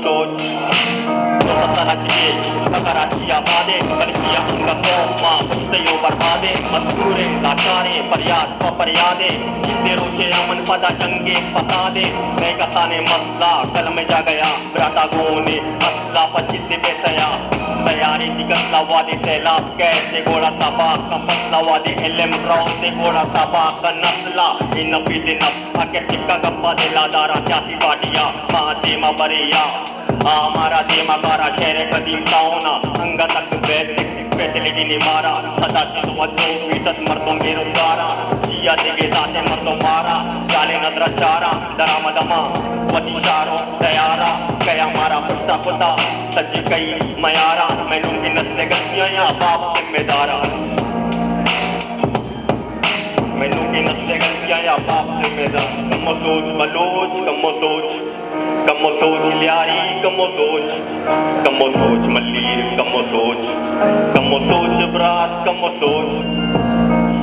soć sana चाहिए कराची आबादे बल्किया उनका कौम माँ मुझसे यो बर्बादे मजदूरे लाचारे फरियाद व फरियादे जिससे रोके अमन पदा जंगे फसादे मैं कसाने मसला कल में जा गया बराता गोने असला 25 से बेसया तैयारी निकलता वादे सैलाब कैसे घोड़ा साबा का फसला वादे एलएम राव से घोड़ा साबा का नस्ला इन नफी से नफ आके टिक्का गप्पा दे लादारा सियासी पार्टियां महादेमा बरिया हमारा देमा कारा शहर कदीम टाउना अंगा तक बेसिक फैसिलिटी नहीं मारा 87% मर्दों बेरोजगारा जिया देगे साथे मर्दों मारा जाले नजर चारा डरा मदमा वतीशारों तैयारा कया मारा पुट्टा पुता सच्ची कई मयारा मैनू की नस्ल गलतियां या बाप जिम्मेदारा मैनू की नस्ल गलतियां या बाप जिम्मेदार कमो सोच बलोच कमो सोच लियारी कमो सोच मल्लीर कमो सोच बरात कमो सोच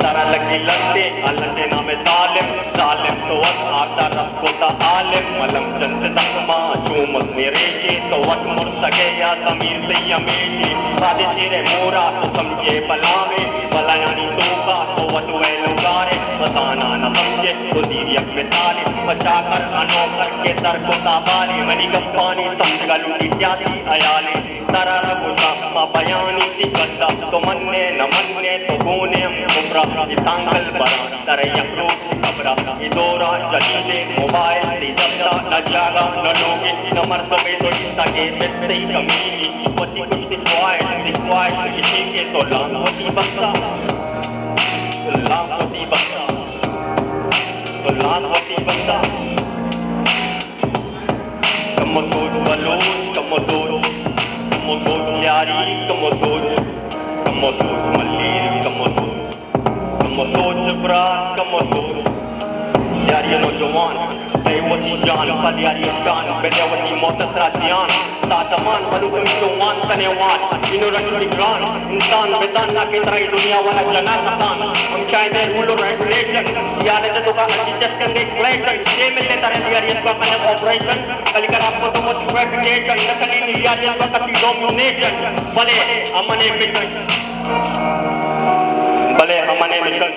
सारा लगी लंडे नामे सालिम तो आता रखो ता आलिम मलम चंद जख्मा चूमत मेरे के तो वट मुर सके या जमीर से हमेशे सादे तेरे मोरा तो समझे बलावे भला यानी तोका तो वट वे लुगारे बताना न समझे तो दीरियक मिसाले बचा कर अनोकर के सर को ताबाले मनी गप्पानी समझ गा लुटी सियासी अयाले तारा रघुता मा बयानी ती गद्दा तो मन्ने न मन्ने तो गोने हम कुबरा सांगल बरा तरैया क्रोध खबरा इदोरा जलीले मोबाइल से जब्ता न जागा न लोगे न मर्तबे तो इसके बेस्ते कमीनी वती कुछ दिखवाए किसी के तो लांगोती बक्सा कमो सोच बलोच कमो सोच यारी कमो सोच मल्लीर कमो सोच बरात कमो सोच यारी नौजवान वती जान पद यारी जान बेदवती मोतसरा जियान सातमान मनुकुम जवान तनेवान इनो रंगली ग्रान इंसान बेतान ना के तरह दुनिया वाला जना सतान हम चाहते हैं रूल रेगुलेशन याद है तो का जस्ट करने क्लेशन ये मिलने तरह यारी का अपने ऑपरेशन कल कर आपको तो मोटिवेशन नकली यारी का कसी डोमिनेशन भले हमने मिशन